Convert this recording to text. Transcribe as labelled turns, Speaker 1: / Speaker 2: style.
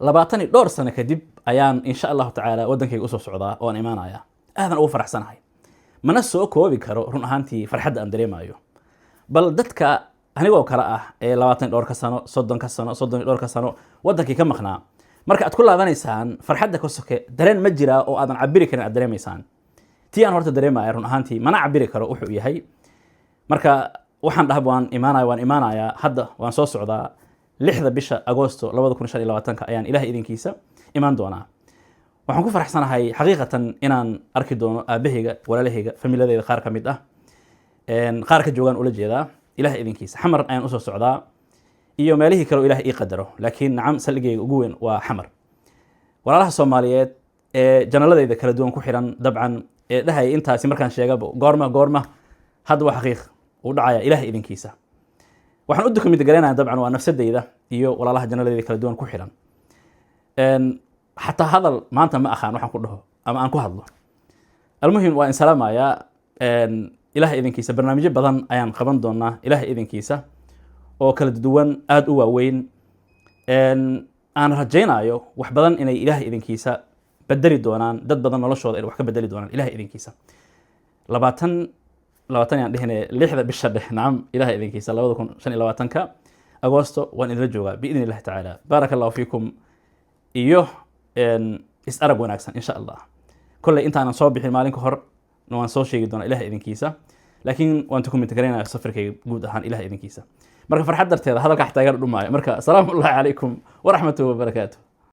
Speaker 1: labaatan iyo dhowr sano kadib ayaan insha allahu tacaala waddankayga usoo socdaa oon imaanaya aadan ugu faraxsanahay mana soo koobi karo run ahaantii farxadda aan dareemayo bal dadka anigoo kale ah ee 22 ka sano 30 ka sano 32 ka sano waddankii ka maqnaa marka aad ku laabanaysaan farxadda ka soke dareen ma jira oo aadan cabiri karin aad dareemaysaan tii aan horta dareemaya run ahaantii mana cabiri karo wuxuu yahay marka waxaan dhahay waan imaanaya hadda waan soo socdaa 6 bisha Agoosto 2025 ayaan Ilaahay idinkiisa imaan doonaa waxaan ku faraxsanahay xaqiiqatan inaan arki doono aabahayga walaalahayga familiyadeyda qaar ka mid ah qaar ka joogan ula jeedaa Ilaahay idinkiisa xamar ayaan usoo socdaa iyo meelihii kale Ilaahay ii qadaro laakiin nacam salligeyga ugu weyn waa xamar walaalaha Soomaaliyeed ee janaladeyda kala duwan ku xiran dabcan ee dhahay intaasi markaan sheegaba goorma hadda waa xaqiiq uu dhacaya Ilaahay idinkiisa waxaan u dukumid gareenaa dabcan waa nafsadeyda iyo walaalaha janaladeyda kala duwan ku xiran حتى هذا ما أنت ما أخان وحن كله أما أنكو هذا المهم وإن سلام يا إله إذن كيسة برنامج بدن أيام قبض دونا إله إذن كيسة وكل دوان أدوا وين أنا رجينا يو وحبدن إن إله إذن كيسة بدري دونان دد بدن الله شو وحكي بدري دونان إله إذن كيسة لباتن يعني هنا لحظة بالشر نعم إله إذن كيسة لو يكون شن لباتن كا أغسطس وإن الرجوع بإذن الله تعالى بارك الله فيكم إيوه is arag wanaagsan insha Allah kulay inta aan soo bixin maalin ka hor waan soo sheegi doonaa Ilaahay idinkiisa laakiin waan ku mintagareenaa safarkayga guud ahaan Ilaahay idinkiisa marka farxad darteeda hadalka xitaagan dhumaayo marka salaamu alaykum wa rahmatullahi wa barakatuh